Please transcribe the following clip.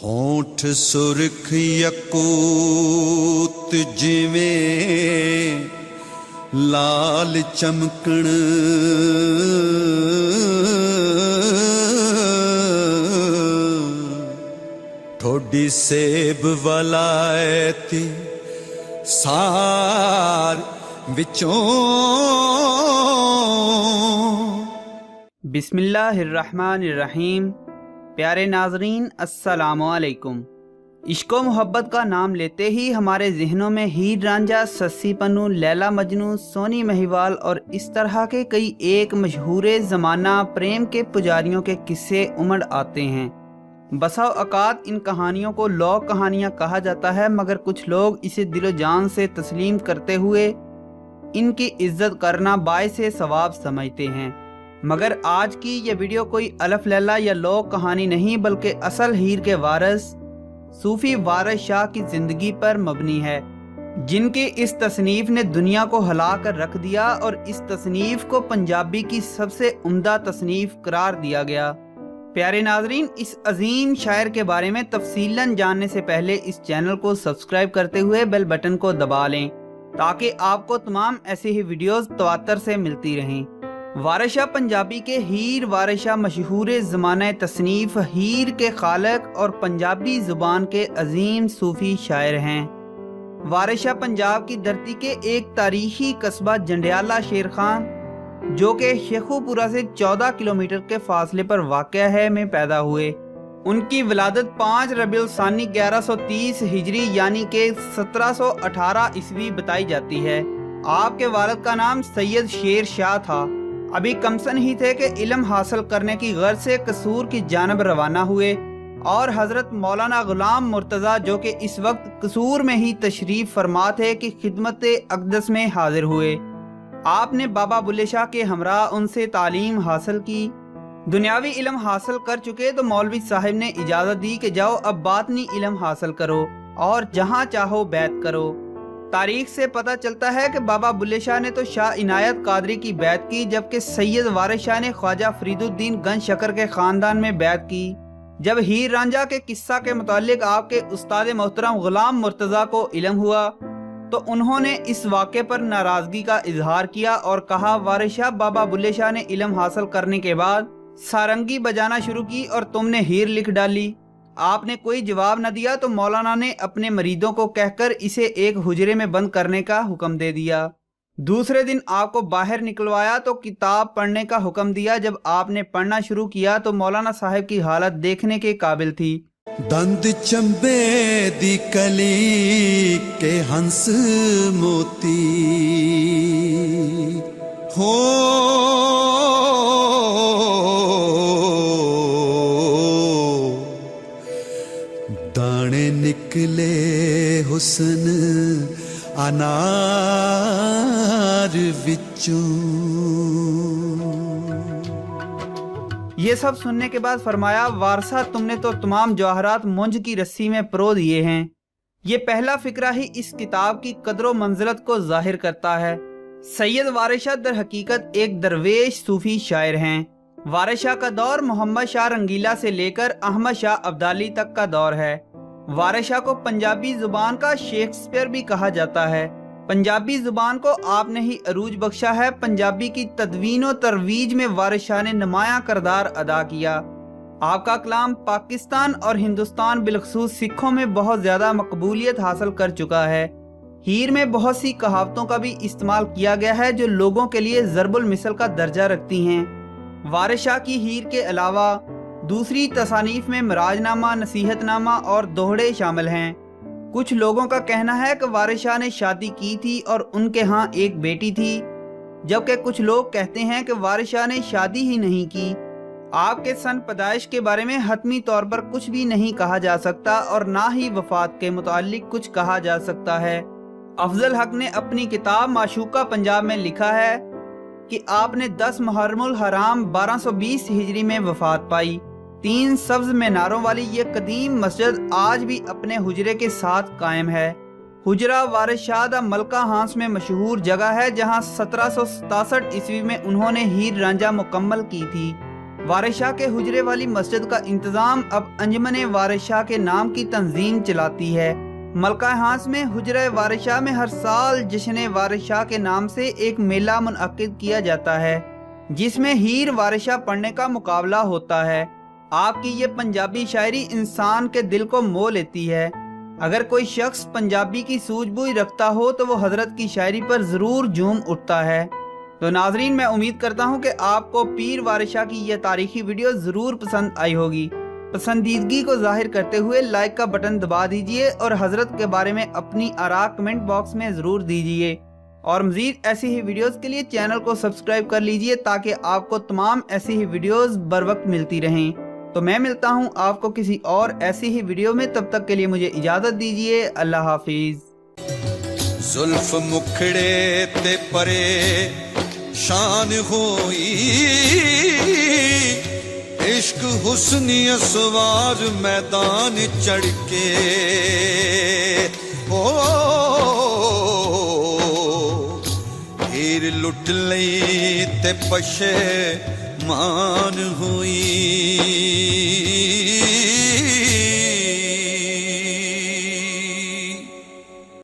होठ सुरख यकूत जिवें लाल चमकण, ठोडी सेब वलायती सार विचों। बिस्मिल्लाहिर्रहमानिर्रहीम। प्यारे नाजरीन अस्सलामु अलैकुम। इश्क़ो मोहब्बत का नाम लेते ही हमारे जहनों में हीर रांझा, सस्सी पन्नू, लैला मजनू, सोनी महिवाल और इस तरह के कई एक मशहूर ज़माना प्रेम के पुजारियों के किस्से उमड़ आते हैं। बसा औक़ात इन कहानियों को लोक कहानियाँ कहा जाता है, मगर कुछ लोग इसे दिलो जान से तस्लीम करते हुए इनकी इज्जत करना बाइसे सवाब समझते हैं। मगर आज की ये वीडियो कोई अलफ लैला या लोक कहानी नहीं, बल्कि असल हीर के वारिस सूफ़ी वारिस शाह की ज़िंदगी पर मबनी है, जिनकी इस तसनीफ़ ने दुनिया को हिला कर रख दिया और इस तसनीफ़ को पंजाबी की सबसे उम्दा तसनीफ़ करार दिया गया। प्यारे नाजरीन, इस अजीम शायर के बारे में तफसीलन जानने से पहले इस चैनल को सब्सक्राइब करते हुए बेल बटन को दबा लें, ताकि आपको तमाम ऐसी ही वीडियोस तवातर से मिलती रहें। वारिस शाह पंजाबी के हीर वारिस शाह मशहूर ज़माना तसनीफ़ हीर के खालक और पंजाबी ज़ुबान के अजीम सूफ़ी शायर हैं। वारिस शाह पंजाब की धरती के एक तारीखी कस्बा जंडियाला शेर खान, जो कि शेखुपुरा से 14 किलोमीटर के फासले पर वाक़या है, में पैदा हुए। उनकी विलादत 5 रबीउल सानी 1130 हिजरी यानी कि 1718 ईस्वी बताई जाती है। आपके वालिद का नाम सैयद शेर शाह था। अभी कमसन ही थे कि इल्म हासिल करने की गर्ज से कसूर की जानब रवाना हुए और हज़रत मौलाना गुलाम मुर्तज़ा, जो कि इस वक्त कसूर में ही तशरीफ़ फरमा थे, कि खिदमत अक़दस में हाजिर हुए। आपने बाबा बुल्ले शाह के हमरा उनसे तालीम हासिल की। दुनियावी इल्म हासिल कर चुके तो मौलवी साहिब ने इजाज़त दी कि जाओ अब बातनी इल्म हासिल करो और जहाँ चाहो बैत करो। तारीख से पता चलता है कि बाबा बुल्ले शाह ने तो शाह इनायत कादरी की बैत की, जबकि सैयद वारिस शाह ने ख्वाजा फरीदुद्दीन गंज शकर के ख़ानदान में बैत की। जब हीर रांझा के किस्सा के मुतालिक आपके उस्ताद मोहतरम गुलाम मुर्तज़ा को इल्म हुआ तो उन्होंने इस वाक़े पर नाराज़गी का इजहार किया और कहा, वारिस शाह, बाबा बुल्ले शाह ने इल्म हासिल करने के बाद सारंगी बजाना शुरू की और तुमने हीर लिख डाली। आपने कोई जवाब न दिया तो मौलाना ने अपने मरीदों को कहकर इसे एक हुजरे में बंद करने का हुक्म दे दिया। दूसरे दिन आपको बाहर निकलवाया तो किताब पढ़ने का हुक्म दिया। जब आपने पढ़ना शुरू किया तो मौलाना साहब की हालत देखने के काबिल थी। दंद चंबे दी कली के हंस मोती हो, दाने निकले हुस्न अनार विचों। ये सब सुनने के बाद फरमाया, वारसा, तुमने तो तमाम जवाहरात मुंज की रस्सी में परो दिए हैं। ये पहला फिक्रा ही इस किताब की कदर व मंजिलत को जाहिर करता है। सैयद वारिस शाह दर हकीकत एक दरवेश सूफी शायर हैं। वारिस शाह का दौर मोहम्मद शाह रंगीला से लेकर अहमद शाह अब्दाली तक का दौर है। वारिस शाह को पंजाबी जुबान का शेक्सपियर भी कहा जाता है। पंजाबी जुबान को आपने ही अरूज बख्शा है। पंजाबी की तदवीन व तरवीज में वारिस शाह ने नुमायां किरदार अदा किया। आपका कलाम पाकिस्तान और हिंदुस्तान बिलखसूस सिखों में बहुत ज़्यादा मकबूलियत हासिल कर चुका है। हीर में बहुत सी कहावतों का भी इस्तेमाल किया गया है जो लोगों के लिए ज़रबुल मिसल का दर्जा रखती हैं। वारिस शाह की हीर के अलावा दूसरी तसानीफ में मराजनामा, नसीहतनामा और दोहड़े शामिल हैं। कुछ लोगों का कहना है कि वारिस शाह ने शादी की थी और उनके यहाँ एक बेटी थी, जबकि कुछ लोग कहते हैं कि वारिस शाह ने शादी ही नहीं की। आपके सन पैदाइश के बारे में हतमी तौर पर कुछ भी नहीं कहा जा सकता और ना ही वफात के मुतालिक कुछ कहा जा सकता है। अफजल हक ने अपनी किताब माशूका पंजाब में लिखा है कि आपने 10 मुहर्रमुल हराम 1220 हिजरी में वफात पाई। 3 सब्ज मीनारों वाली ये कदीम मस्जिद आज भी अपने हुजरे के साथ कायम है। हुजरा वारिस शाह दा मलका हांस में मशहूर जगह है, जहां 1767 ईस्वी में उन्होंने हीर रांझा मुकम्मल की थी। وارث شاہ کے حجرے والی مسجد کا انتظام اب انجمن وارث شاہ کے نام کی تنظیم چلاتی ہے۔ ملکہ ہانس میں حجرہ وارث شاہ میں ہر سال جشن وارث شاہ کے نام سے ایک میلہ منعقد کیا جاتا ہے، جس میں ہیر وارث شاہ پڑھنے کا مقابلہ ہوتا ہے۔ آپ کی یہ پنجابی شاعری انسان کے دل کو مو لیتی ہے۔ اگر کوئی شخص پنجابی کی سوجھ بوجھ رکھتا ہو تو وہ حضرت کی شاعری پر ضرور جھوم اٹھتا ہے۔ تو ناظرین، میں امید کرتا ہوں کہ آپ کو پیر وارث شاہ کی یہ تاریخی ویڈیو ضرور پسند آئی ہوگی۔ پسندیدگی کو ظاہر کرتے ہوئے لائک کا بٹن دبا دیجئے اور حضرت کے بارے میں اپنی آراء کمنٹ باکس میں ضرور دیجئے، اور مزید ایسی ہی ویڈیوز کے لیے چینل کو سبسکرائب کر لیجئے تاکہ آپ کو تمام ایسی ہی ویڈیوز بر وقت ملتی رہیں۔ تو میں ملتا ہوں آپ کو کسی اور ایسی ہی ویڈیو میں، تب تک کے لیے مجھے اجازت دیجئے۔ اللہ حافظ۔ زلف مکھڑے تے پرے شان ہوئی، عشق حسنی اسوار میدان چڑھ کے، ہیر لٹ لئی تے پشے مان ہوئی۔